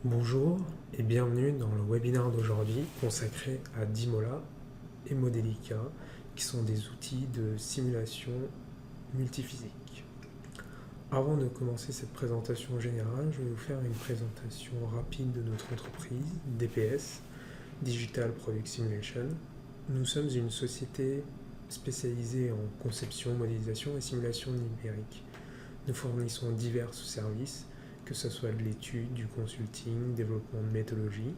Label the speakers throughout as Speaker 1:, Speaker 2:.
Speaker 1: Bonjour et bienvenue dans le webinaire d'aujourd'hui consacré à Dimola et Modelica qui sont des outils de simulation multiphysique. Avant de commencer cette présentation générale, je vais vous faire une présentation rapide de notre entreprise, DPS, Digital Product Simulation. Nous sommes une société spécialisée en conception, modélisation et simulation numérique. Nous fournissons divers services, que ce soit de l'étude, du consulting, développement de méthodologie,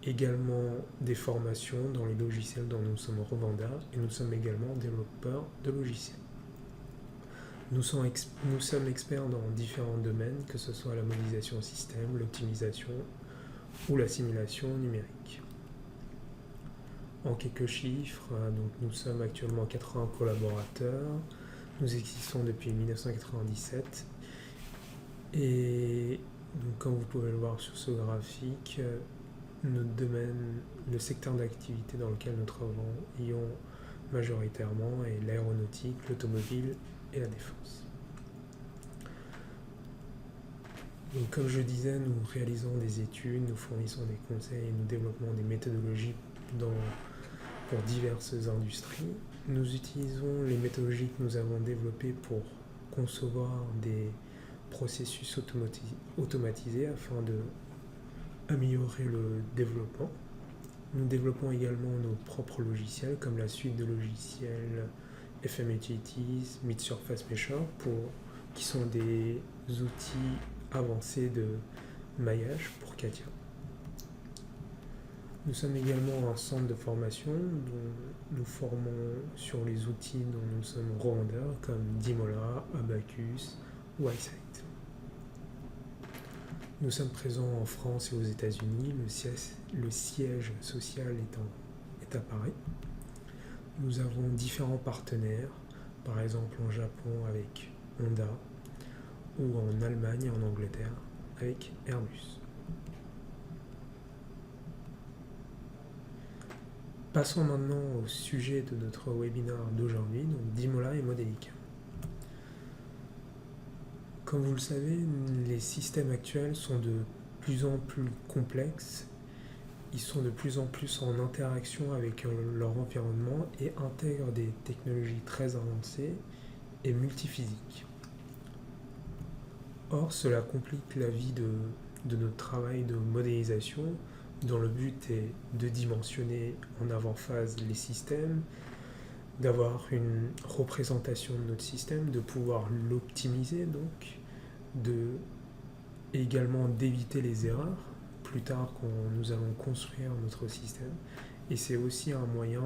Speaker 1: également des formations dans les logiciels dont nous sommes revendeurs et nous sommes également développeurs de logiciels. Nous sommes experts dans différents domaines, que ce soit la modélisation système, l'optimisation ou la simulation numérique. En quelques chiffres, donc nous sommes actuellement 80 collaborateurs, nous existons depuis 1997 et donc, comme vous pouvez le voir sur ce graphique, notre domaine, le secteur d'activité dans lequel nous travaillons majoritairement est l'aéronautique, l'automobile et la défense. Donc, comme je disais, nous réalisons des études, nous fournissons des conseils et nous développons des méthodologies pour diverses industries. Nous utilisons les méthodologies que nous avons développées pour concevoir des processus automatisés afin d'améliorer le développement. Nous développons également nos propres logiciels comme la suite de logiciels FM Utilities, Mid Surface Mesher qui sont des outils avancés de maillage pour Katia. Nous sommes également un centre de formation dont nous formons sur les outils dont nous sommes revendeurs comme Dimola, Abacus ou iSight. Nous sommes présents en France et aux États-Unis, le siège social est à Paris. Nous avons différents partenaires, par exemple en Japon avec Honda ou en Allemagne et en Angleterre avec Airbus. Passons maintenant au sujet de notre webinaire d'aujourd'hui, donc Dimola et Modelica. Comme vous le savez, les systèmes actuels sont de plus en plus complexes, ils sont de plus en plus en interaction avec leur environnement et intègrent des technologies très avancées et multiphysiques. Or, cela complique la vie de notre travail de modélisation, dont le but est de dimensionner en avant-phase les systèmes, d'avoir une représentation de notre système, de pouvoir l'optimiser donc, également d'éviter les erreurs plus tard quand nous allons construire notre système. Et c'est aussi un moyen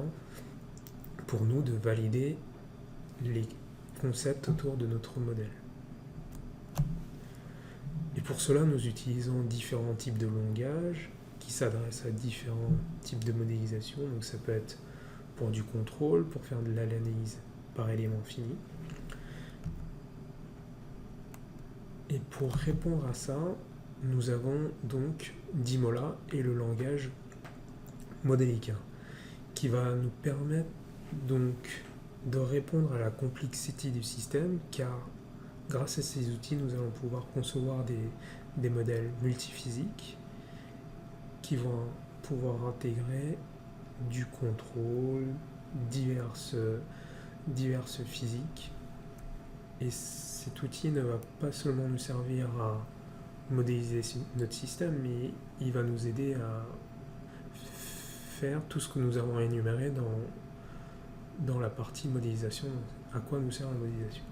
Speaker 1: pour nous de valider les concepts autour de notre modèle. Et pour cela, nous utilisons différents types de langages qui s'adressent à différents types de modélisation. Donc ça peut être pour du contrôle, pour faire de l'analyse par élément fini. Et pour répondre à ça, nous avons donc Dimola et le langage Modelica, qui va nous permettre donc de répondre à la complexité du système, car grâce à ces outils, nous allons pouvoir concevoir des modèles multiphysiques qui vont pouvoir intégrer du contrôle, diverses physiques. Et cet outil ne va pas seulement nous servir à modéliser notre système, mais il va nous aider à faire tout ce que nous avons énuméré dans la partie modélisation, à quoi nous sert la modélisation.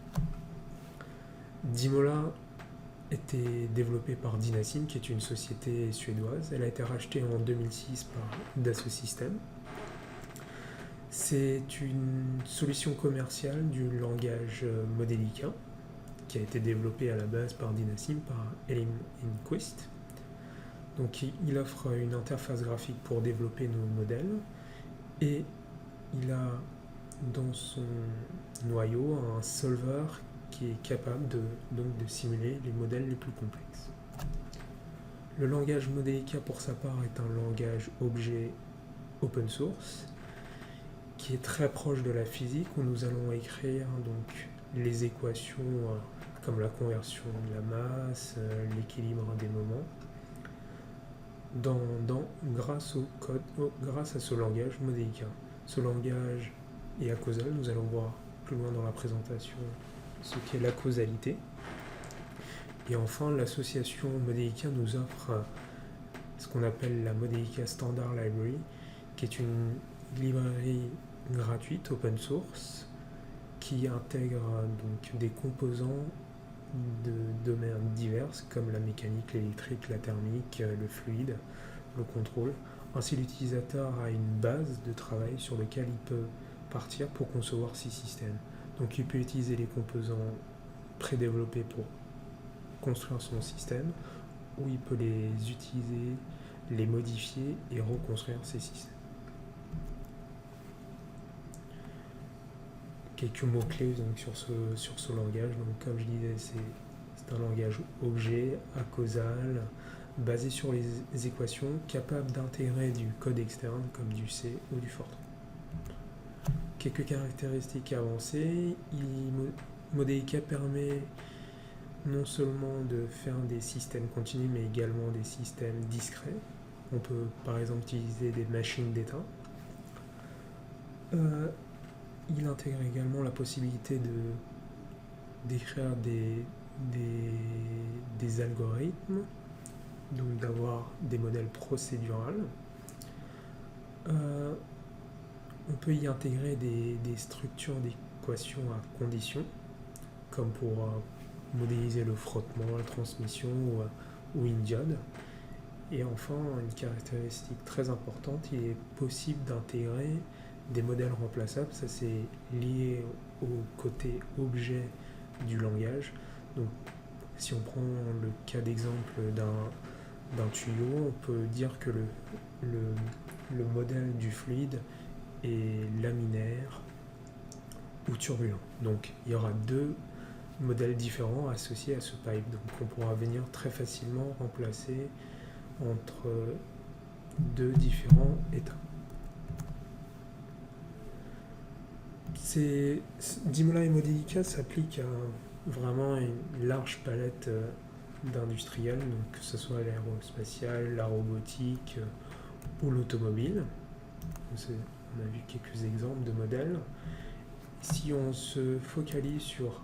Speaker 1: Dimola était développée par Dynasim, qui est une société suédoise. Elle a été rachetée en 2006 par Dassault Systèmes. C'est une solution commerciale du langage Modelica, qui a été développé à la base par Dynasim, par Elim Quist. Donc il offre une interface graphique pour développer nos modèles et il a dans son noyau un solver qui est capable de simuler les modèles les plus complexes. Le langage Modelica pour sa part est un langage objet open source qui est très proche de la physique, où nous allons écrire donc les équations comme la conversion de la masse, l'équilibre des moments, grâce grâce à ce langage Modelica. Ce langage est acausal, nous allons voir plus loin dans la présentation ce qu'est la causalité. Et enfin, l'association Modelica nous offre ce qu'on appelle la Modelica Standard Library, qui est une librairie gratuite, open source, qui intègre donc des composants de domaines divers comme la mécanique, l'électrique, la thermique, le fluide, le contrôle. Ainsi, l'utilisateur a une base de travail sur laquelle il peut partir pour concevoir ses systèmes. Donc il peut utiliser les composants prédéveloppés pour construire son système, ou il peut les utiliser, les modifier et reconstruire ses systèmes. Quelques mots-clés donc, sur ce langage. Donc, comme je disais, c'est un langage objet, acausal, basé sur les équations, capable d'intégrer du code externe comme du C ou du Fortran. Quelques caractéristiques avancées. Modelica permet non seulement de faire des systèmes continus, mais également des systèmes discrets. On peut par exemple utiliser des machines d'état. Il intègre également la possibilité d'écrire des algorithmes, donc d'avoir des modèles procéduraux. On peut y intégrer des structures d'équations à conditions, comme pour modéliser le frottement, la transmission ou une diode. Et enfin, une caractéristique très importante, il est possible d'intégrer des modèles remplaçables. Ça, c'est lié au côté objet du langage. Donc, si on prend le cas d'exemple d'un tuyau, on peut dire que le modèle du fluide est laminaire ou turbulent. Donc, il y aura deux modèles différents associés à ce pipe. Donc, on pourra venir très facilement remplacer entre deux différents états. Dimola et Modelica s'appliquent à vraiment une large palette d'industriels, donc que ce soit l'aérospatiale, la robotique ou l'automobile. On a vu quelques exemples de modèles. Si on se focalise sur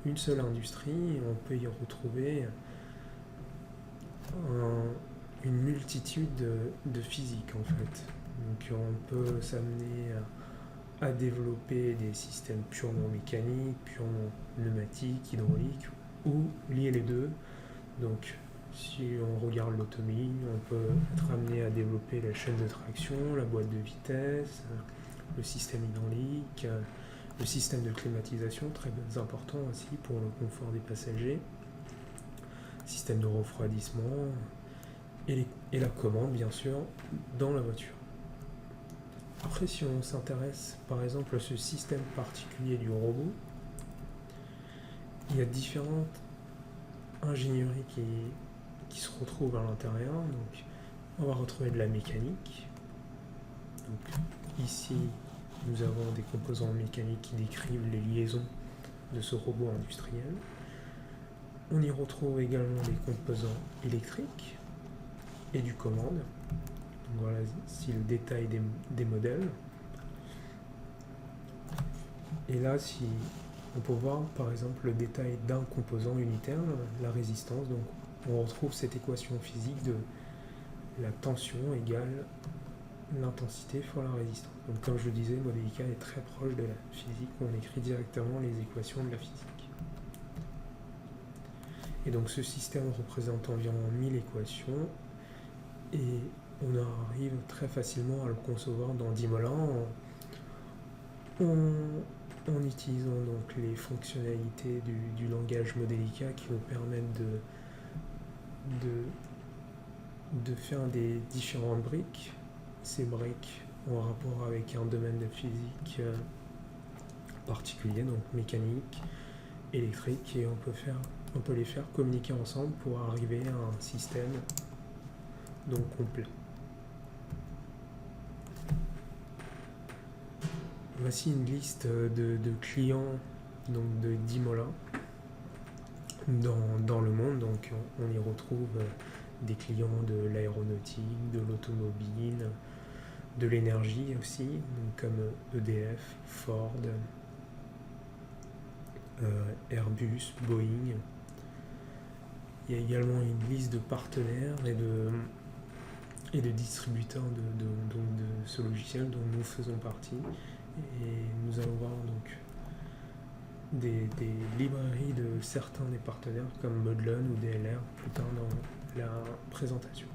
Speaker 1: une seule industrie, on peut y retrouver une multitude de physiques en fait. Donc on peut s'amener à développer des systèmes purement mécaniques, purement pneumatiques, hydrauliques, ou lier les deux. Donc si on regarde l'automobile, on peut être amené à développer la chaîne de traction, la boîte de vitesse, le système hydraulique, le système de climatisation, très important aussi pour le confort des passagers, système de refroidissement, et la commande bien sûr dans la voiture. Après, si on s'intéresse par exemple à ce système particulier du robot, il y a différentes ingénieries qui se retrouvent à l'intérieur. Donc, on va retrouver de la mécanique. Donc, ici, nous avons des composants mécaniques qui décrivent les liaisons de ce robot industriel. On y retrouve également des composants électriques et du commande. Donc voilà ici le détail des modèles. Et là, si on peut voir par exemple le détail d'un composant unitaire, la résistance. Donc on retrouve cette équation physique de la tension égale l'intensité fois la résistance. Donc comme je le disais, Modelica est très proche de la physique, on écrit directement les équations de la physique. Et donc ce système représente environ 1000 équations et on arrive très facilement à le concevoir dans Dimola en utilisant donc les fonctionnalités du langage Modelica qui nous permettent de faire des différentes briques. Ces briques ont rapport avec un domaine de physique particulier, donc mécanique, électrique, et on peut les faire communiquer ensemble pour arriver à un système donc complet. Voici une liste de clients donc de Dimola dans le monde. Donc on y retrouve des clients de l'aéronautique, de l'automobile, de l'énergie aussi, donc comme EDF, Ford, Airbus, Boeing. Il y a également une liste de partenaires et de distributeurs de ce logiciel dont nous faisons partie. Et nous allons voir donc des librairies de certains des partenaires comme Modlon ou DLR plus tard dans la présentation.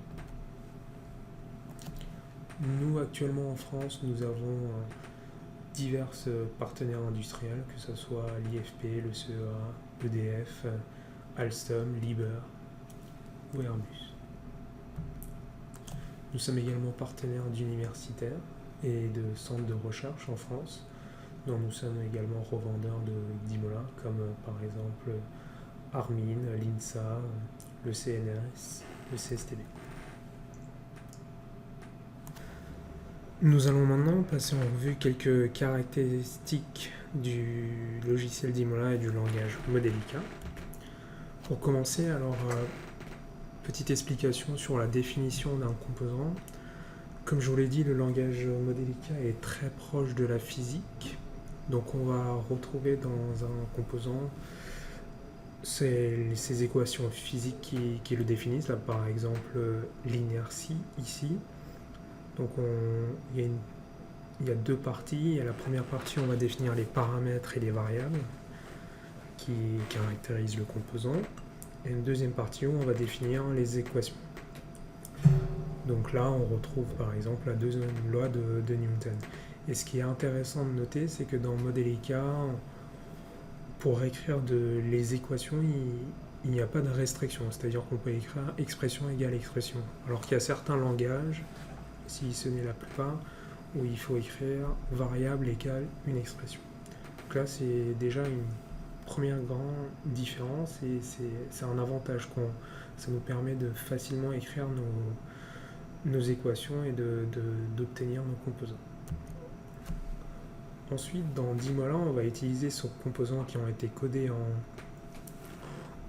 Speaker 1: Nous, actuellement en France, nous avons divers partenaires industriels, que ce soit l'IFP, le CEA, EDF, Alstom, Liebherr ou Airbus. Nous sommes également partenaires d'universitaires et de centres de recherche en France, dont nous sommes également revendeurs d'Imola, comme par exemple Armin, l'INSA, le CNRS, le CSTB. Nous allons maintenant passer en revue quelques caractéristiques du logiciel d'Imola et du langage Modelica. Pour commencer, alors, petite explication sur la définition d'un composant. Comme je vous l'ai dit, le langage Modelica est très proche de la physique. Donc on va retrouver dans un composant ces équations physiques qui le définissent. Là, par exemple, l'inertie ici. Donc il y a deux parties. À la première partie, on va définir les paramètres et les variables qui caractérisent le composant. Et une deuxième partie où on va définir les équations. Donc là, on retrouve par exemple la deuxième loi de Newton. Et ce qui est intéressant de noter, c'est que dans Modelica, pour écrire les équations, il n'y a pas de restriction. C'est-à-dire qu'on peut écrire expression égale expression. Alors qu'il y a certains langages, si ce n'est la plupart, où il faut écrire variable égale une expression. Donc là, c'est déjà une première grande différence et c'est un avantage. Ça nous permet de facilement écrire nos équations et d'obtenir nos composants. Ensuite, dans Dimola, on va utiliser ces composants qui ont été codés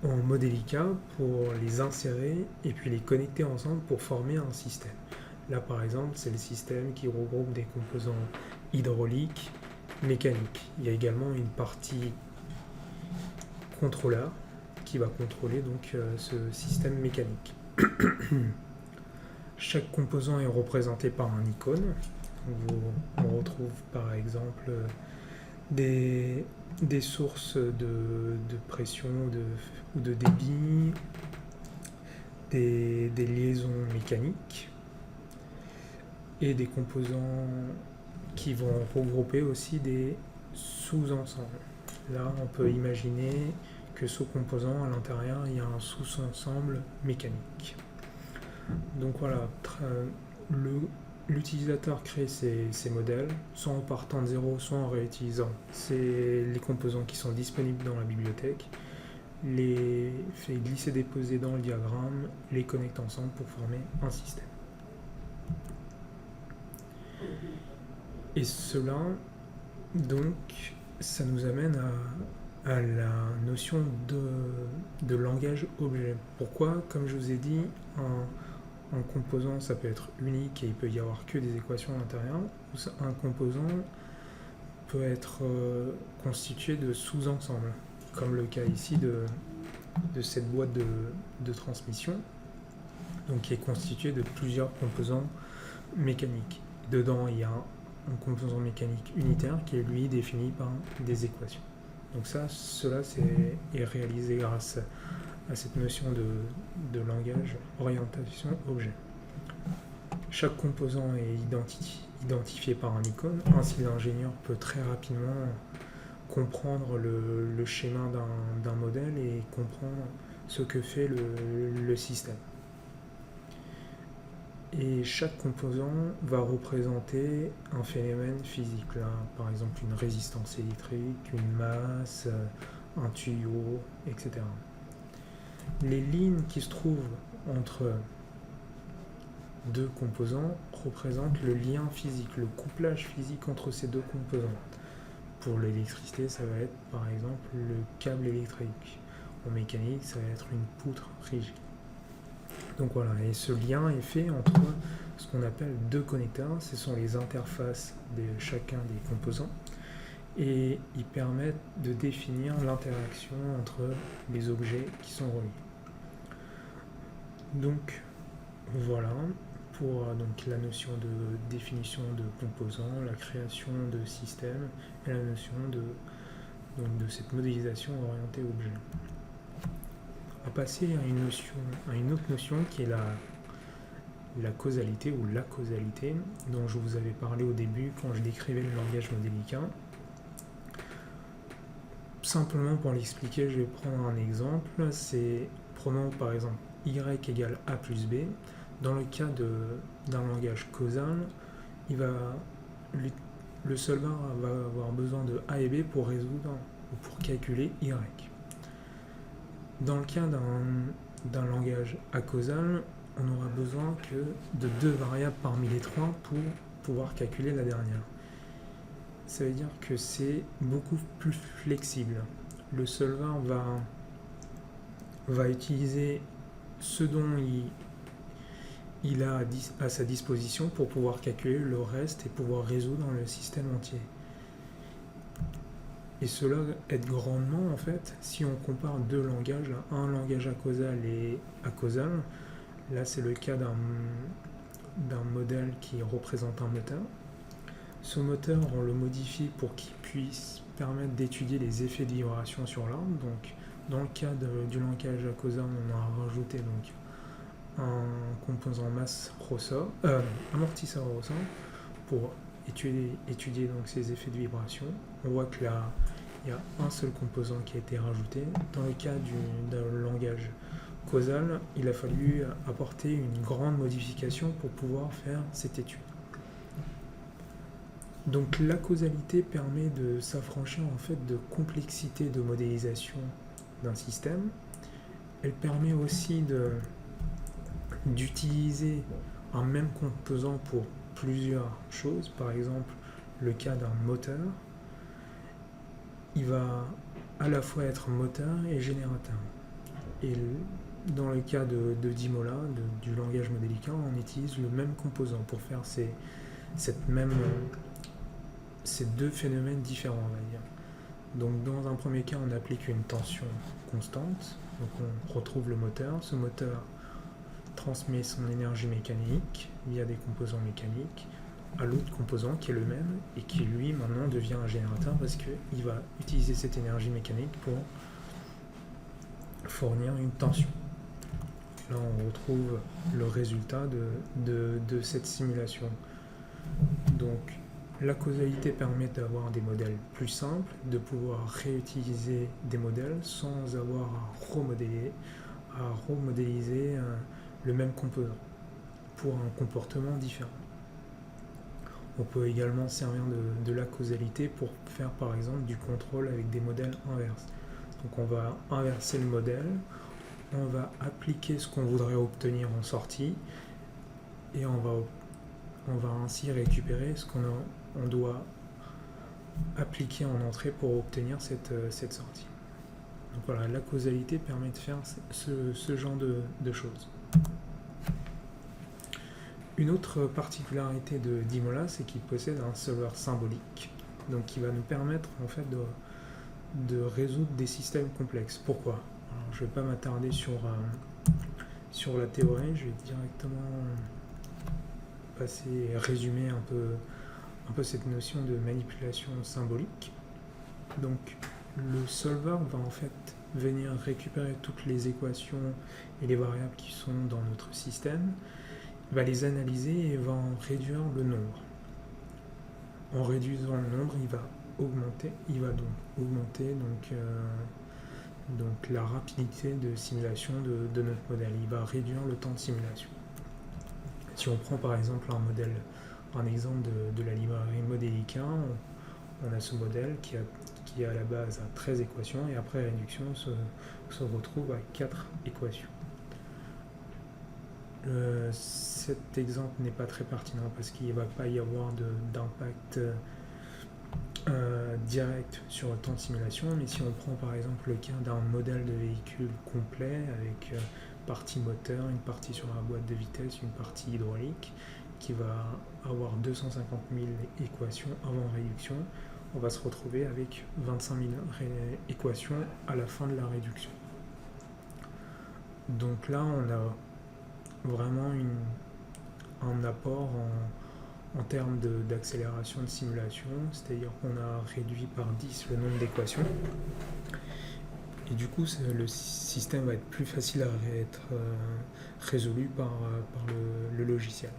Speaker 1: en Modelica pour les insérer et puis les connecter ensemble pour former un système. Là, par exemple, c'est le système qui regroupe des composants hydrauliques, mécaniques. Il y a également une partie contrôleur qui va contrôler donc ce système mécanique. Chaque composant est représenté par un icône. On retrouve par exemple des sources de pression ou de débit, des liaisons mécaniques et des composants qui vont regrouper aussi des sous-ensembles. Là, on peut imaginer que ce composant, à l'intérieur, il y a un sous-ensemble mécanique. Donc voilà, l'utilisateur crée ses modèles, soit en partant de zéro, soit en réutilisant les composants qui sont disponibles dans la bibliothèque, les fait glisser-déposer dans le diagramme, les connecte ensemble pour former un système. Et cela, donc, ça nous amène à la notion de langage objet. Pourquoi? Comme je vous ai dit, un composant, ça peut être unique et il peut y avoir que des équations à l'intérieur. Un composant peut être constitué de sous-ensembles, comme le cas ici de cette boîte de transmission, donc qui est constituée de plusieurs composants mécaniques. Dedans, il y a un composant mécanique unitaire qui est lui défini par des équations. Donc cela est réalisé grâce à cette notion de langage orientation objet. Chaque composant est identifié par un icône, ainsi l'ingénieur peut très rapidement comprendre le schéma d'un modèle et comprendre ce que fait le système. Et chaque composant va représenter un phénomène physique, là, par exemple une résistance électrique, une masse, un tuyau, etc. Les lignes qui se trouvent entre deux composants représentent le lien physique, le couplage physique entre ces deux composants. Pour l'électricité, ça va être par exemple le câble électrique. En mécanique, ça va être une poutre rigide. Donc voilà, et ce lien est fait entre ce qu'on appelle deux connecteurs, ce sont les interfaces de chacun des composants, et ils permettent de définir l'interaction entre les objets qui sont reliés. Donc voilà pour donc, la notion de définition de composants, la création de systèmes et la notion de cette modélisation orientée objet. On va passer à une autre notion qui est la causalité ou la causalité dont je vous avais parlé au début quand je décrivais le langage modélicain. Simplement pour l'expliquer, je vais prendre un exemple. Prenons par exemple y égale a plus b. Dans le cas d'un langage causal, le solver va avoir besoin de a et b pour résoudre ou pour calculer y. Dans le cas d'un langage acausal, on aura besoin que de deux variables parmi les trois pour pouvoir calculer la dernière. Ça veut dire que c'est beaucoup plus flexible. Le solver va utiliser ce dont il a à sa disposition pour pouvoir calculer le reste et pouvoir résoudre le système entier. Et cela aide grandement en fait si on compare deux langages, un langage acausal et acausal. Là c'est le cas d'un modèle qui représente un moteur. Ce moteur, on le modifie pour qu'il puisse permettre d'étudier les effets de vibration sur l'arbre. Donc, dans le cas du langage acausal, on a rajouté donc un composant masse ressort, amortisseur ressort pour étudier donc ces effets de vibration. On voit que là, il y a un seul composant qui a été rajouté. Dans le cas d'un langage causal, il a fallu apporter une grande modification pour pouvoir faire cette étude. Donc la causalité permet de s'affranchir en fait de complexité de modélisation d'un système. Elle permet aussi d'utiliser un même composant pour plusieurs choses. Par exemple, le cas d'un moteur, il va à la fois être moteur et générateur. Et dans le cas de Dimola, du langage modélicain, on utilise le même composant pour faire ces deux phénomènes différents, on va dire. Donc dans un premier cas, on applique une tension constante, donc on retrouve le moteur. Ce moteur transmet son énergie mécanique via des composants mécaniques à l'autre composant qui est le même et qui lui maintenant devient un générateur parce qu'il va utiliser cette énergie mécanique pour fournir une tension. Là on retrouve le résultat de cette simulation. Donc la causalité permet d'avoir des modèles plus simples, de pouvoir réutiliser des modèles sans avoir à remodéliser le même composant pour un comportement différent. On peut également servir de la causalité pour faire par exemple du contrôle avec des modèles inverses. Donc on va inverser le modèle, on va appliquer ce qu'on voudrait obtenir en sortie et on va ainsi récupérer ce qu'on doit appliquer en entrée pour obtenir cette sortie. Donc voilà, la causalité permet de faire ce genre de choses. Une autre particularité de Dimola, c'est qu'il possède un solver symbolique, donc qui va nous permettre en fait de résoudre des systèmes complexes. Pourquoi ? Alors, je ne vais pas m'attarder sur la théorie, je vais directement résumer un peu cette notion de manipulation symbolique. Donc le solver va en fait venir récupérer toutes les équations et les variables qui sont dans notre système, va les analyser et va en réduire le nombre. En réduisant le nombre, il va donc augmenter donc la rapidité de simulation de notre modèle. Il va réduire le temps de simulation. Si on prend par exemple un exemple de la librairie Modelica, on a ce modèle qui à la base a 13 équations et après réduction se retrouve à 4 équations. Cet exemple n'est pas très pertinent parce qu'il ne va pas y avoir d'impact direct sur le temps de simulation, mais si on prend par exemple le cas d'un modèle de véhicule complet avec partie moteur, une partie sur la boîte de vitesse, une partie hydraulique, qui va avoir 250 000 équations avant réduction. On va se retrouver avec 25 000 équations à la fin de la réduction. Donc là, on a vraiment un apport en termes d'accélération de simulation, c'est-à-dire qu'on a réduit par 10 le nombre d'équations. Et du coup, le système va être plus facile à être résolu par le logiciel.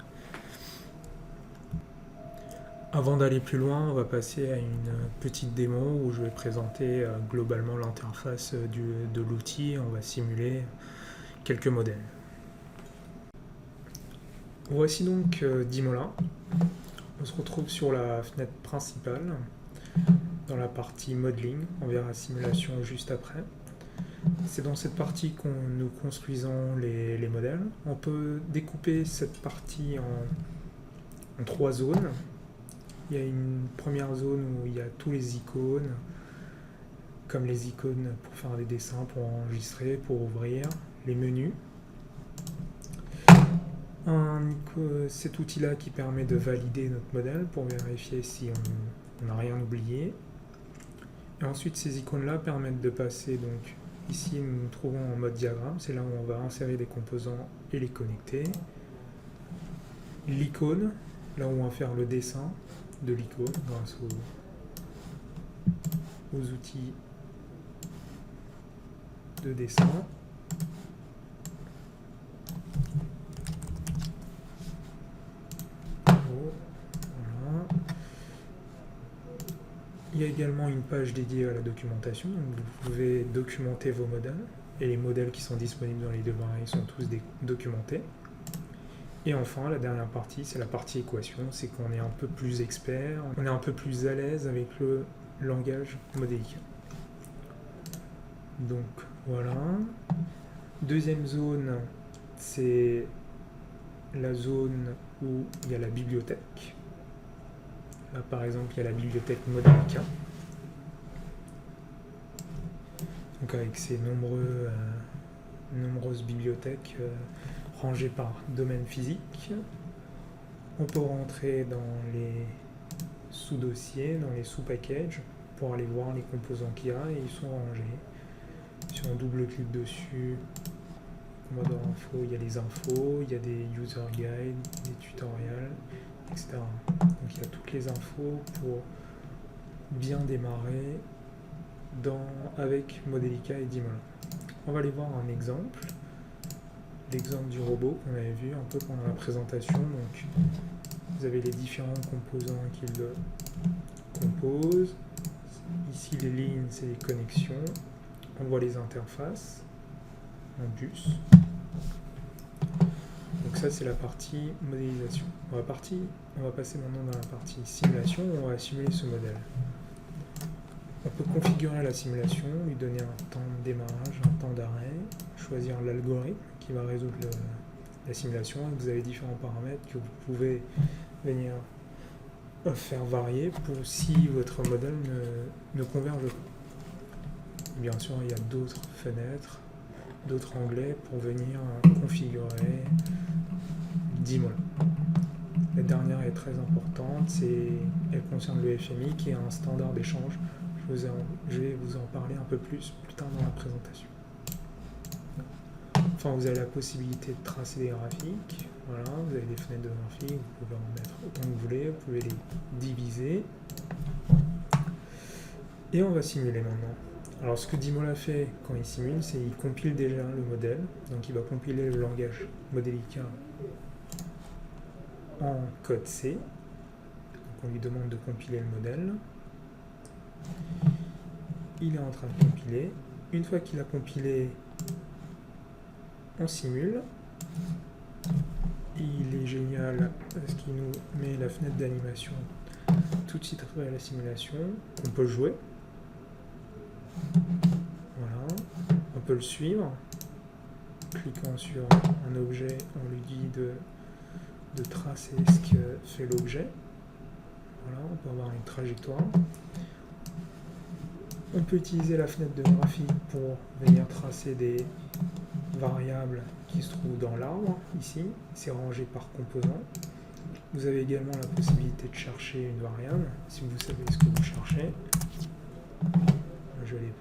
Speaker 1: Avant d'aller plus loin, on va passer à une petite démo où je vais présenter globalement l'interface de l'outil. On va simuler quelques modèles. Voici donc Dimola. On se retrouve sur la fenêtre principale, dans la partie modeling. On verra simulation juste après. C'est dans cette partie que nous construisons les modèles. On peut découper cette partie en 3 zones. Il y a une première zone où il y a tous les icônes, comme les icônes pour faire des dessins, pour enregistrer, pour ouvrir, les menus. Cet outil-là qui permet de valider notre modèle pour vérifier si on n'a rien oublié. Et ensuite, ces icônes-là permettent de passer, donc ici nous nous trouvons en mode diagramme, c'est là où on va insérer des composants et les connecter. L'icône, là où on va faire le dessin de l'icône grâce aux outils de dessin. Voilà. Il y a également une page dédiée à la documentation, donc vous pouvez documenter vos modèles, et les modèles qui sont disponibles dans les librairies sont tous documentés. Et enfin, la dernière partie, c'est la partie équation, c'est qu'on est un peu plus expert, on est un peu plus à l'aise avec le langage modélique. Donc voilà. Deuxième zone, c'est la zone où il y a la bibliothèque. Là, par exemple, il y a la bibliothèque Modelica. Donc avec ces nombreuses bibliothèques rangées par domaine physique. On peut rentrer dans les sous-dossiers, dans les sous-packages, pour aller voir les composants qu'il y a, et ils sont rangés. Si on double-clique dessus, Commodore Info, il y a les infos, il y a des user guides, des tutoriels, etc. Donc il y a toutes les infos pour bien démarrer avec Modelica et Dimola. On va aller voir un exemple. L'exemple du robot qu'on avait vu un peu pendant la présentation. Donc, vous avez les différents composants qui le composent. Ici, les lignes, c'est les connexions. On voit les interfaces en bus. Donc ça, c'est la partie modélisation. On va passer maintenant dans la partie simulation. On va simuler ce modèle. On peut configurer la simulation, lui donner un temps de démarrage, un temps d'arrêt, choisir l'algorithme qui va résoudre la simulation. Vous avez différents paramètres que vous pouvez venir faire varier pour si votre modèle ne converge pas. Bien sûr, il y a d'autres fenêtres, d'autres onglets pour venir configurer Dimola. La dernière est très importante, elle concerne le FMI qui est un standard d'échange. Je vais vous en parler un peu plus tard dans la présentation. Enfin, vous avez la possibilité de tracer des graphiques. Voilà, vous avez des fenêtres de graphiques, vous pouvez en mettre autant que vous voulez, vous pouvez les diviser. Et on va simuler maintenant. Alors, ce que Dimola fait quand il simule, c'est qu'il compile déjà le modèle. Donc, il va compiler le langage Modelica en code C. Donc, on lui demande de compiler le modèle. Il est en train de compiler. Une fois qu'il a compilé, on simule. Il est génial parce qu'il nous met la fenêtre d'animation tout de suite après la simulation. On peut jouer. Voilà. On peut le suivre. Cliquant sur un objet, on lui dit de tracer ce que fait l'objet. Voilà, on peut avoir une trajectoire. On peut utiliser la fenêtre de graphique pour venir tracer des variable qui se trouve dans l'arbre, ici, c'est rangé par composant. Vous avez également la possibilité de chercher une variable, si vous savez ce que vous cherchez. Je vais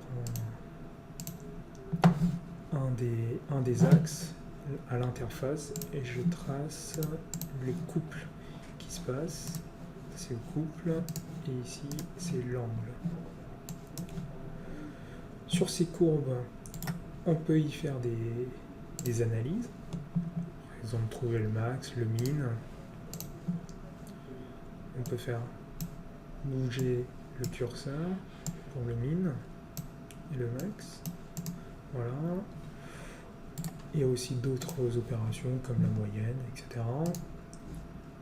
Speaker 1: prendre un des axes à l'interface et je trace les couples qui se passent. C'est le couple et ici c'est l'angle. Sur ces courbes, on peut y faire des analyses. Par exemple, trouver le max, le min. On peut faire bouger le curseur pour le min et le max. Voilà. Il y a aussi d'autres opérations comme la moyenne, etc.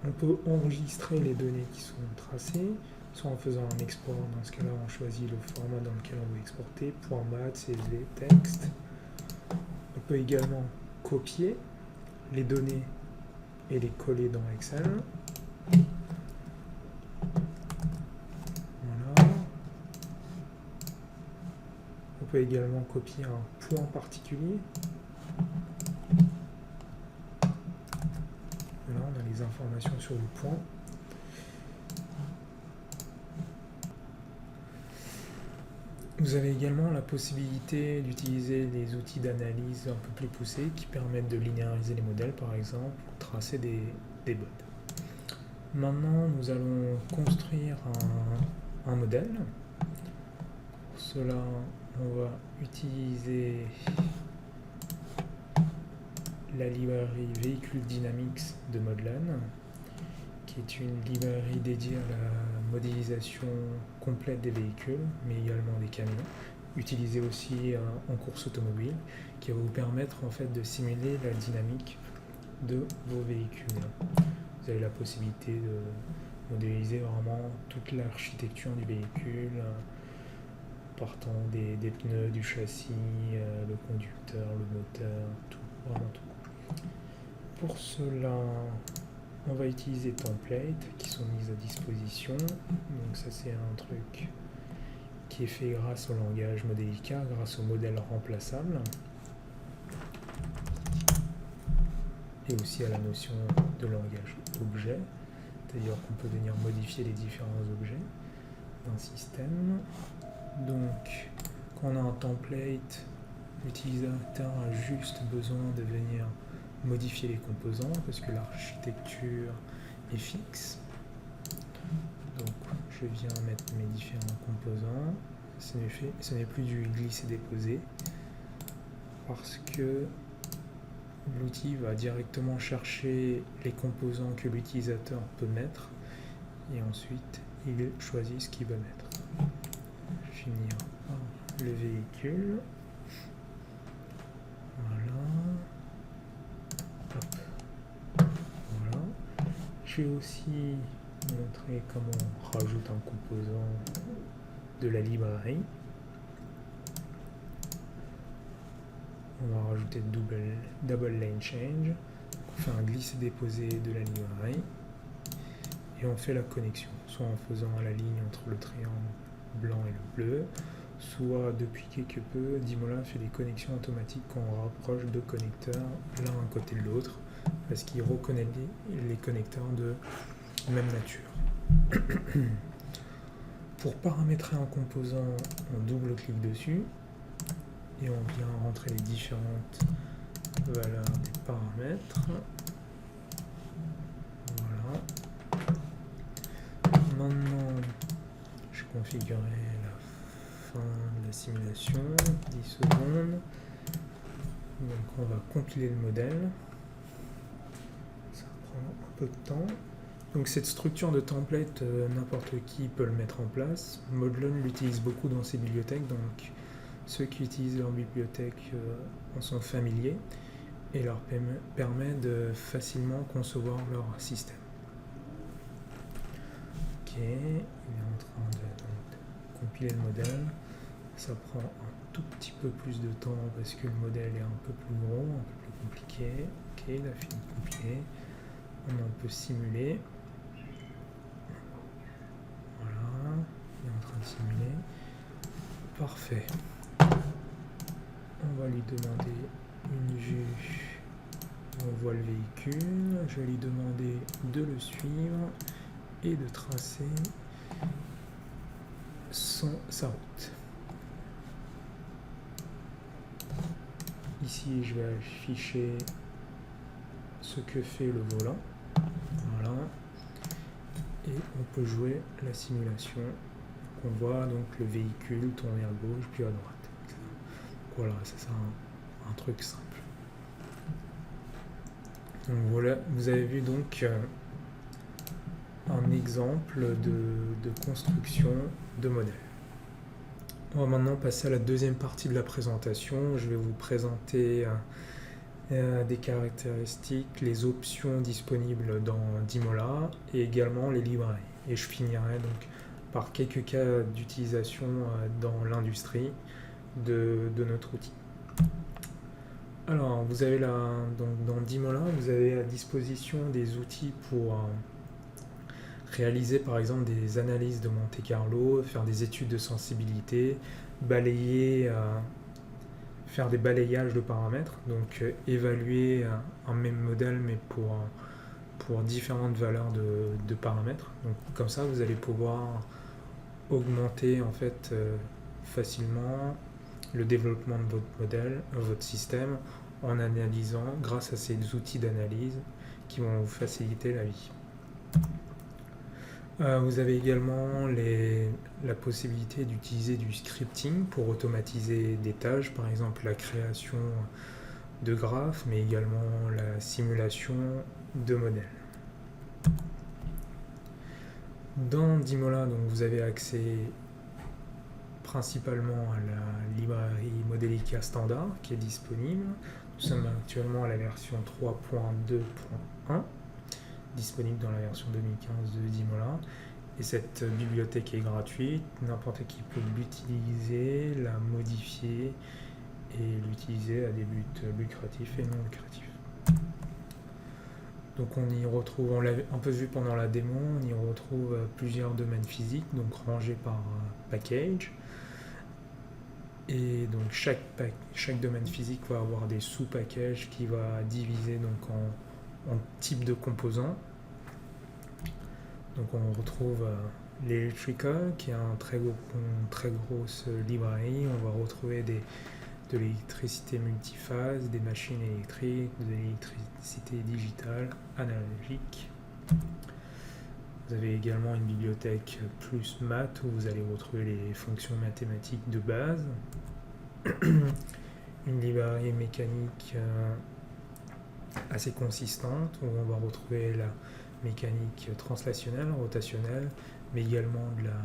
Speaker 1: On peut enregistrer les données qui sont tracées, soit en faisant un export. Dans ce cas-là, on choisit le format dans lequel on veut exporter, .mat, CSV, texte. On peut également copier les données et les coller dans Excel. Voilà. On peut également copier un point particulier. Voilà, on a les informations sur le point. Vous avez également la possibilité d'utiliser des outils d'analyse un peu plus poussés qui permettent de linéariser les modèles, par exemple, ou tracer des bots. Maintenant, nous allons construire un modèle. Pour cela, on va utiliser la librairie Vehicle Dynamics de Modlan, qui est une librairie dédiée à la modélisation complète des véhicules, mais également des camions, utilisée aussi en course automobile, qui va vous permettre en fait de simuler la dynamique de vos véhicules. Vous avez la possibilité de modéliser vraiment toute l'architecture du véhicule, partant des pneus, du châssis, le conducteur, le moteur, tout, vraiment tout. Pour cela, on va utiliser templates qui sont mises à disposition. Donc ça c'est un truc qui est fait grâce au langage Modelica, grâce au modèle remplaçable. Et aussi à la notion de langage objet. C'est-à-dire qu'on peut venir modifier les différents objets d'un système. Donc quand on a un template, l'utilisateur a juste besoin de venir modifier les composants parce que l'architecture est fixe. Donc je viens mettre mes différents composants. Ce n'est plus du glisser-déposer parce que l'outil va directement chercher les composants que l'utilisateur peut mettre et ensuite il choisit ce qu'il veut mettre. Finir par le véhicule. Voilà. Hop. Voilà. Je vais aussi montrer comment on rajoute un composant de la librairie. On va rajouter double lane change. On fait un glisser-déposer de la librairie et on fait la connexion, soit en faisant la ligne entre le triangle blanc et le bleu, soit depuis quelque peu, Dimola fait des connexions automatiques quand on rapproche deux connecteurs l'un à côté de l'autre, parce qu'il reconnaît les connecteurs de même nature. Pour paramétrer un composant, on double-clique dessus et on vient rentrer les différentes valeurs des paramètres. Voilà. Maintenant, je configurerai la fin de la simulation, 10 secondes. Donc on va compiler le modèle. Ça prend un peu de temps. Donc cette structure de template, n'importe qui peut le mettre en place. Modlan l'utilise beaucoup dans ses bibliothèques, donc ceux qui utilisent leur bibliothèque en sont familiers et leur permet de facilement concevoir leur système. Ok, il est en train de compiler le modèle. Ça prend un tout petit peu plus de temps parce que le modèle est un peu plus gros, un peu plus compliqué. Ok, il a fini de compiler. On peut simuler. Voilà, il est en train de simuler. Parfait. On va lui demander une vue où on voit le véhicule. Je vais lui demander de le suivre et de tracer sa route. Ici, je vais afficher ce que fait le volant. Voilà. Et on peut jouer la simulation. On voit donc le véhicule tourner à gauche puis à droite. Voilà, c'est un truc simple. Donc voilà, vous avez vu donc un exemple de construction de modèle. On va maintenant passer à la deuxième partie de la présentation. Je vais vous présenter des caractéristiques, les options disponibles dans Dimola et également les librairies. Et je finirai donc par quelques cas d'utilisation dans l'industrie de notre outil. Alors, vous avez donc dans Dimola, vous avez à disposition des outils pour réaliser par exemple des analyses de Monte-Carlo, faire des études de sensibilité, faire des balayages de paramètres, donc évaluer un même modèle mais pour différentes valeurs de paramètres. Donc comme ça, vous allez pouvoir augmenter en fait facilement le développement de votre modèle, votre système, en analysant grâce à ces outils d'analyse qui vont vous faciliter la vie. Vous avez également la possibilité d'utiliser du scripting pour automatiser des tâches, par exemple la création de graphes, mais également la simulation de modèles. Dans Dimola, donc, vous avez accès principalement à la librairie Modelica standard qui est disponible. Nous sommes actuellement à la version 3.2.1, disponible dans la version 2015 de Dimola. Et cette bibliothèque est gratuite, n'importe qui peut l'utiliser, la modifier et l'utiliser à des buts lucratifs et non lucratifs. Donc on y retrouve, on l'a un peu vu pendant la démo, on y retrouve plusieurs domaines physiques, donc rangés par package. Et donc chaque domaine physique va avoir des sous-packages qui va diviser donc en types de composants. Donc on retrouve l'Electrical qui est une très grosse librairie. On va retrouver de l'électricité multiphase, des machines électriques, de l'électricité digitale, analogique. Vous avez également une bibliothèque plus maths où vous allez retrouver les fonctions mathématiques de base. Une librairie mécanique assez consistante où on va retrouver la mécanique translationnelle, rotationnelle, mais également de la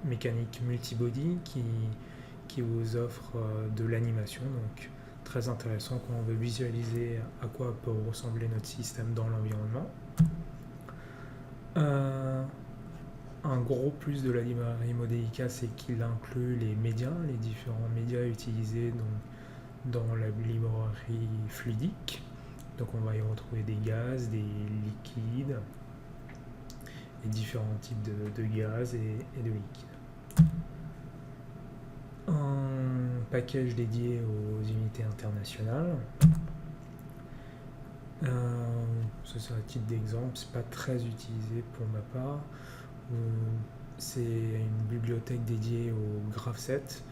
Speaker 1: mécanique multibody qui vous offre de l'animation, donc très intéressant quand on veut visualiser à quoi peut ressembler notre système dans l'environnement. Un gros plus de la librairie Modelica, c'est qu'il inclut les médias, les différents médias utilisés dans la librairie fluidique. Donc on va y retrouver des gaz, des liquides, et différents types de gaz et de liquides. Un package dédié aux unités internationales. Ce sera à titre d'exemple, c'est pas très utilisé pour ma part. C'est une bibliothèque dédiée au GraphSet.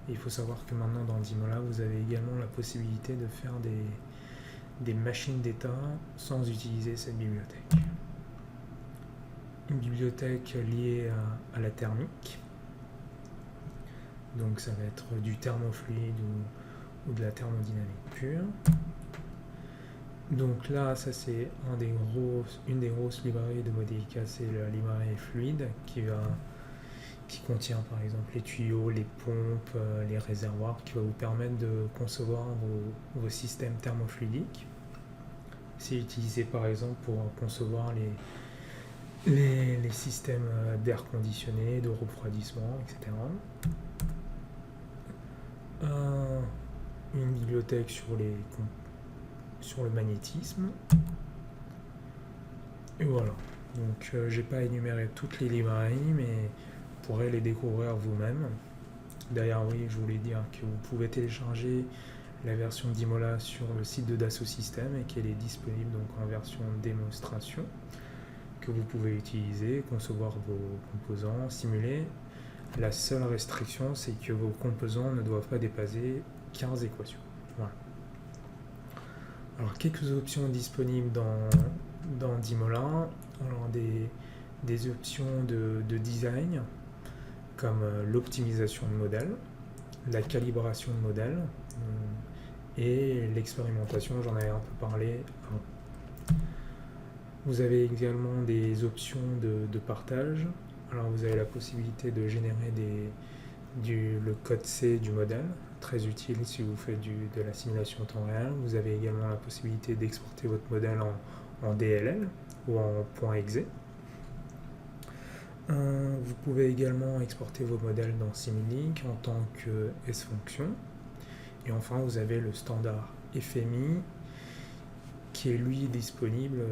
Speaker 1: Et il faut savoir que maintenant dans Dimola, vous avez également la possibilité de faire des machines d'état sans utiliser cette bibliothèque. Une bibliothèque liée à la thermique. Donc ça va être du thermofluide ou de la thermodynamique pure. Donc là, ça c'est une des grosses librairies de Modelica, c'est la librairie fluide qui contient par exemple les tuyaux, les pompes, les réservoirs, qui va vous permettre de concevoir vos systèmes thermofluidiques. C'est utilisé par exemple pour concevoir les systèmes d'air conditionné, de refroidissement, etc. Une bibliothèque sur le magnétisme. Et voilà. Donc j'ai pas énuméré toutes les librairies, mais vous pourrez les découvrir vous-même. D'ailleurs oui, je voulais dire que vous pouvez télécharger la version d'Imola sur le site de Dassault Systèmes et qu'elle est disponible donc en version démonstration que vous pouvez utiliser, concevoir vos composants, simuler. La seule restriction, c'est que vos composants ne doivent pas dépasser 15 équations. Voilà. Alors, quelques options disponibles dans Dimola. Alors, des options de design, comme l'optimisation de modèles, la calibration de modèles et l'expérimentation, j'en avais un peu parlé avant. Vous avez également des options de partage. Alors vous avez la possibilité de générer le code C du modèle, très utile si vous faites de la simulation en temps réel. Vous avez également la possibilité d'exporter votre modèle en DLL ou en .exe. Vous pouvez également exporter vos modèles dans Simulink en tant que S-fonction. Et enfin, vous avez le standard FMI qui est lui disponible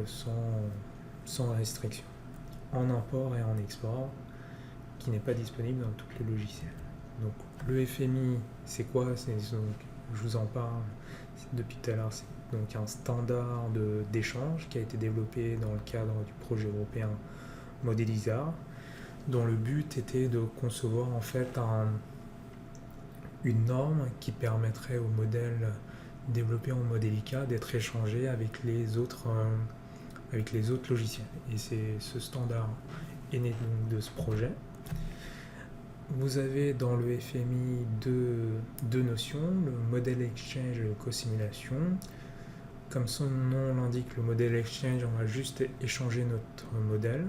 Speaker 1: sans restriction, en import et en export, qui n'est pas disponible dans tous les logiciels. Donc le FMI, c'est quoi? Je vous en parle depuis tout à l'heure, c'est donc un standard d'échange qui a été développé dans le cadre du projet européen Modélisar, dont le but était de concevoir en fait une norme qui permettrait aux modèles développés en Modélica d'être échangés avec les autres logiciels. Et c'est ce standard est né donc de ce projet. Vous avez dans le FMI deux notions, le modèle exchange et le co-simulation. Comme son nom l'indique, le modèle exchange, on va juste échanger notre modèle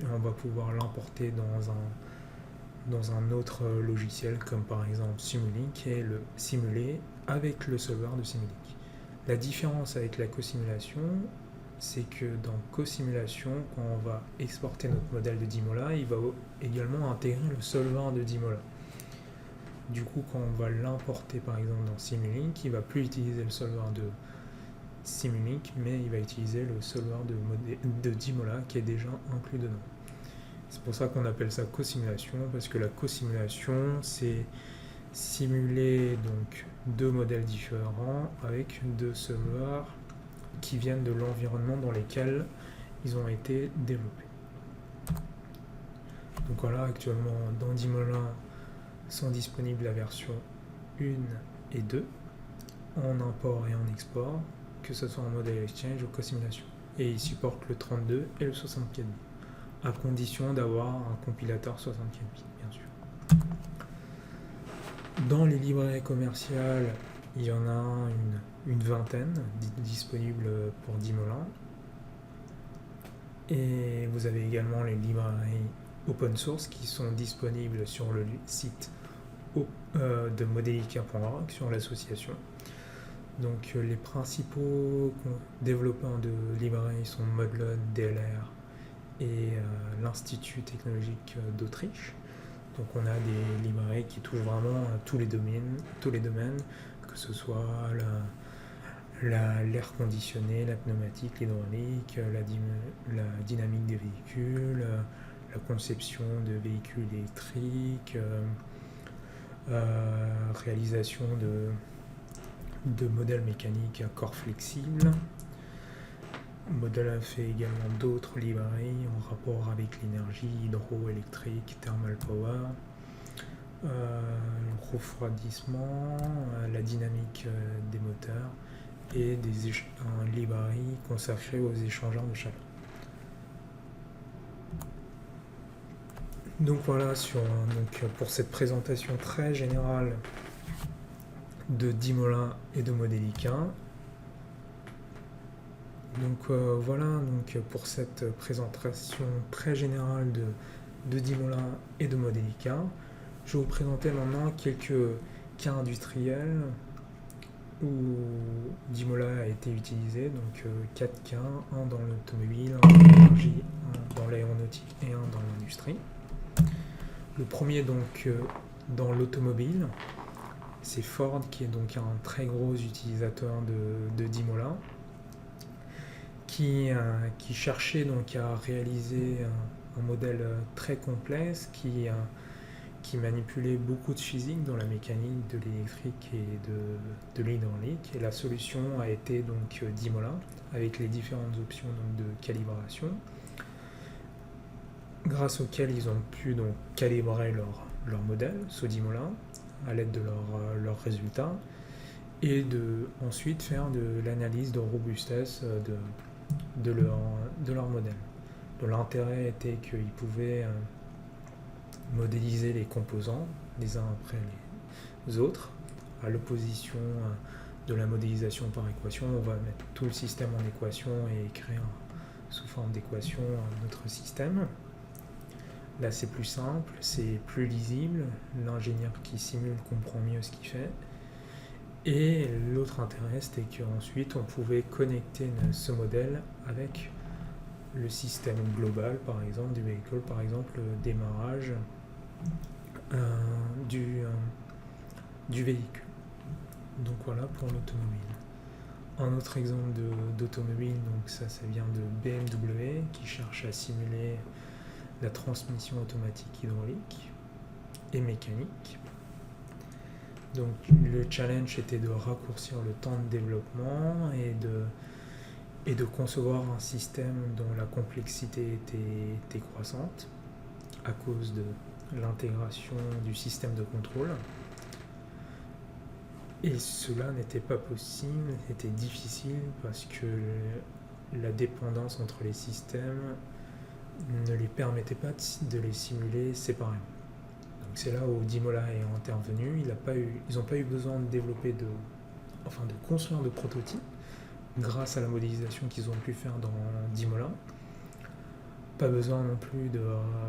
Speaker 1: et on va pouvoir l'importer dans un autre logiciel comme par exemple Simulink et le simuler avec le solver de Simulink. La différence avec la co-simulation, c'est que dans co-simulation, quand on va exporter notre modèle de Dimola, il va également intégrer le solver de Dimola. Du coup, quand on va l'importer par exemple dans Simulink, il ne va plus utiliser le solver de Simulink, mais il va utiliser le solver de Dimola qui est déjà inclus dedans. C'est pour ça qu'on appelle ça co-simulation, parce que la co-simulation, c'est simuler donc deux modèles différents avec deux serveurs qui viennent de l'environnement dans lequel ils ont été développés. Donc voilà, actuellement dans Dimola sont disponibles la version 1 et 2 en import et en export, que ce soit en modèle exchange ou co-simulation. Et ils supportent le 32 et le 64 bits, à condition d'avoir un compilateur 64 bits, bien sûr. Dans les librairies commerciales, il y en a une vingtaine disponibles pour Dimola. Et vous avez également les librairies open source qui sont disponibles sur le site de modelica.org, sur l'association. Donc les principaux développeurs de librairies sont Modlon, DLR et l'Institut technologique d'Autriche. Donc on a des librairies qui touchent vraiment à tous les domaines, que ce soit l'air conditionné, la pneumatique, l'hydraulique, la dynamique des véhicules, la conception de véhicules électriques, réalisation de modèles mécaniques à corps flexibles. Model a fait également d'autres librairies en rapport avec l'énergie hydroélectrique, thermal power, le refroidissement, la dynamique des moteurs et une librairie consacrée aux échangeurs de chaleur. Donc voilà pour cette présentation très générale de Dimola et de Modelica. Donc voilà pour cette présentation très générale de Dimola et de Modelica. Je vais vous présenter maintenant quelques cas industriels où Dimola a été utilisé, donc 4 cas, un dans l'automobile, un dans l'énergie, un dans l'aéronautique et un dans l'industrie. Le premier donc dans l'automobile, c'est Ford qui est donc un très gros utilisateur de Dimola, qui cherchait donc à réaliser un modèle très complexe qui qui manipulait beaucoup de physique dans la mécanique de l'électrique et de l'hydraulique. Et la solution a été donc Dimola, avec les différentes options donc, de calibration, grâce auxquelles ils ont pu donc calibrer leur modèle sous Dimola à l'aide de leurs résultats, et ensuite faire de l'analyse de robustesse de leur modèle. Donc l'intérêt était qu'ils pouvaient modéliser les composants les uns après les autres, à l'opposition de la modélisation par équation. On va mettre tout le système en équation et écrire sous forme d'équation notre système. Là c'est plus simple, c'est plus lisible, l'ingénieur qui simule comprend mieux ce qu'il fait. Et l'autre intérêt, c'était qu'ensuite on pouvait connecter ce modèle avec le système global, par exemple, du véhicule, par exemple, le démarrage du véhicule. Donc voilà pour l'automobile. Un autre exemple d'automobile, donc ça vient de BMW, qui cherche à simuler la transmission automatique hydraulique et mécanique. Donc le challenge était de raccourcir le temps de développement et de concevoir un système dont la complexité était croissante à cause de l'intégration du système de contrôle. Et cela n'était pas possible, c'était difficile parce que la dépendance entre les systèmes ne les permettait pas de les simuler séparément. Donc c'est là où Dimola est intervenu. Ils n'ont pas eu besoin de développer de construire de prototypes grâce à la modélisation qu'ils ont pu faire dans Dimola. Pas besoin non plus de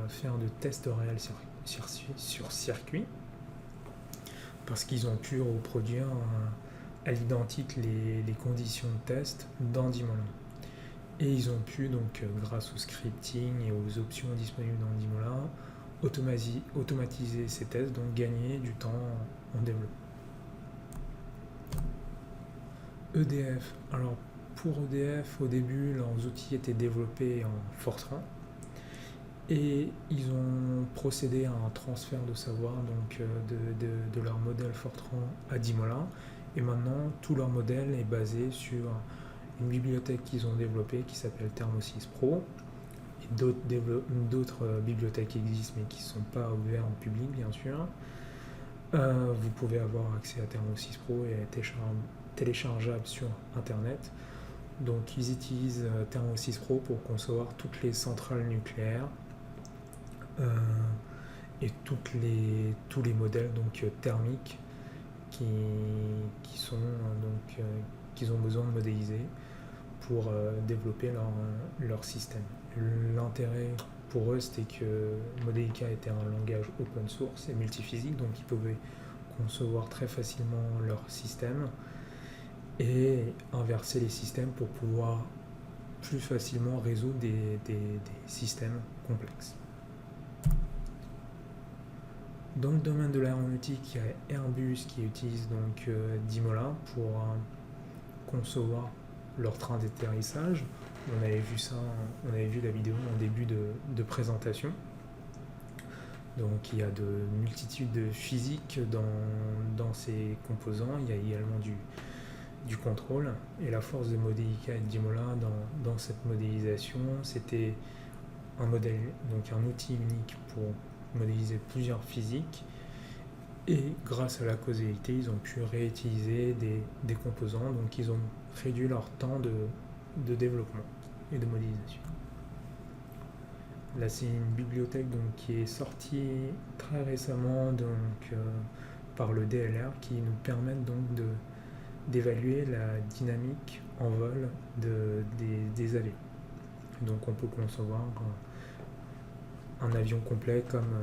Speaker 1: faire de tests réels sur circuit, parce qu'ils ont pu reproduire à l'identique les conditions de test dans Dimola. Et ils ont pu, donc, grâce au scripting et aux options disponibles dans Dimola, automatiser ces tests, donc gagner du temps en développement. EDF. Alors, pour EDF, au début, leurs outils étaient développés en Fortran, et ils ont procédé à un transfert de savoir donc, de leur modèle Fortran à Dimola, et maintenant tout leur modèle est basé sur une bibliothèque qu'ils ont développée qui s'appelle Thermo6 Pro, et d'autres bibliothèques existent mais qui ne sont pas ouvertes en public bien sûr. Vous pouvez avoir accès à Thermo6 Pro et téléchargeable sur internet. Donc ils utilisent Thermo6 Pro pour concevoir toutes les centrales nucléaires et tous les modèles donc, thermiques qu'ils ont besoin de modéliser pour développer leur système. L'intérêt pour eux, c'était que Modelica était un langage open source et multiphysique, donc ils pouvaient concevoir très facilement leur système et inverser les systèmes pour pouvoir plus facilement résoudre des systèmes complexes. Dans le domaine de l'aéronautique, il y a Airbus qui utilise donc Dimola pour concevoir leur train d'atterrissage. On avait vu la vidéo en début de présentation. Donc il y a de multitudes de physique dans ces composants. Il y a également du contrôle. Et la force de Modelica et de Dimola dans cette modélisation, c'était un modèle, donc un outil unique pour modéliser plusieurs physiques. Et grâce à la causalité, ils ont pu réutiliser des composants. Donc ils ont réduit leur temps de développement et de modélisation. Là, c'est une bibliothèque donc, qui est sortie très récemment par le DLR, qui nous permettent donc d'évaluer la dynamique en vol des avions. Donc on peut concevoir un avion complet comme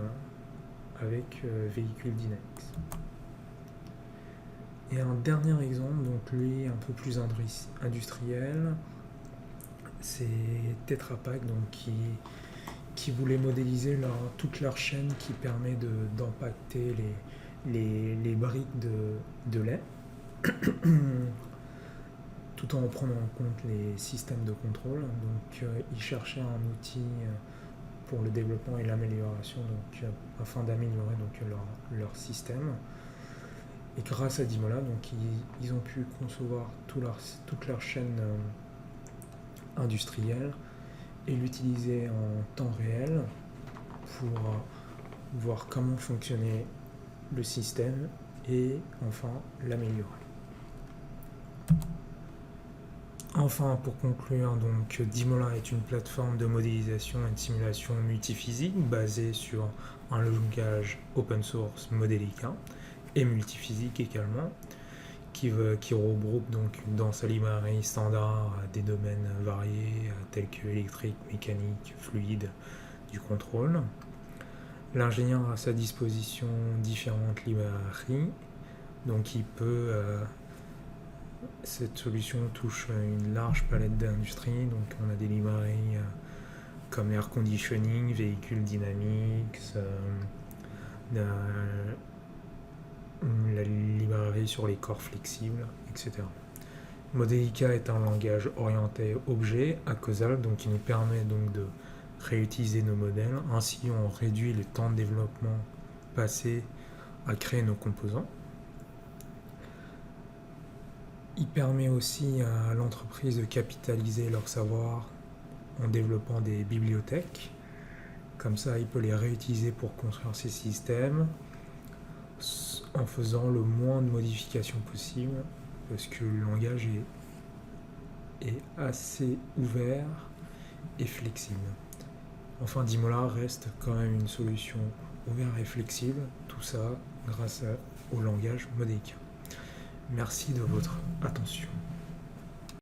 Speaker 1: avec véhicule Dynamics. Et un dernier exemple, donc lui un peu plus industriel, c'est Tetra Pak, donc qui voulait modéliser toute leur chaîne qui permet d'empacter les briques de lait tout en prenant en compte les systèmes de contrôle. Donc ils cherchaient un outil pour le développement et l'amélioration, afin d'améliorer leur système. Et grâce à Dimola, ils ont pu concevoir toute leur chaîne industrielle et l'utiliser en temps réel pour voir comment fonctionnait le système et enfin l'améliorer. Enfin, pour conclure, Dimola est une plateforme de modélisation et de simulation multiphysique basée sur un langage open source Modelica et multiphysique également, qui regroupe dans sa librairie standard des domaines variés tels que électrique, mécanique, fluide, du contrôle. L'ingénieur a à sa disposition différentes librairies, cette solution touche une large palette d'industries, donc on a des librairies comme air conditioning, véhicules dynamiques, la librairie sur les corps flexibles, etc. Modelica est un langage orienté objet à causal, qui nous permet de réutiliser nos modèles. Ainsi, on réduit le temps de développement passé à créer nos composants. Il permet aussi à l'entreprise de capitaliser leur savoir en développant des bibliothèques. Comme ça, il peut les réutiliser pour construire ses systèmes en faisant le moins de modifications possible, parce que le langage est assez ouvert et flexible. Enfin, Dimola reste quand même une solution ouverte et flexible, tout ça grâce au langage Modelica. Merci de votre attention.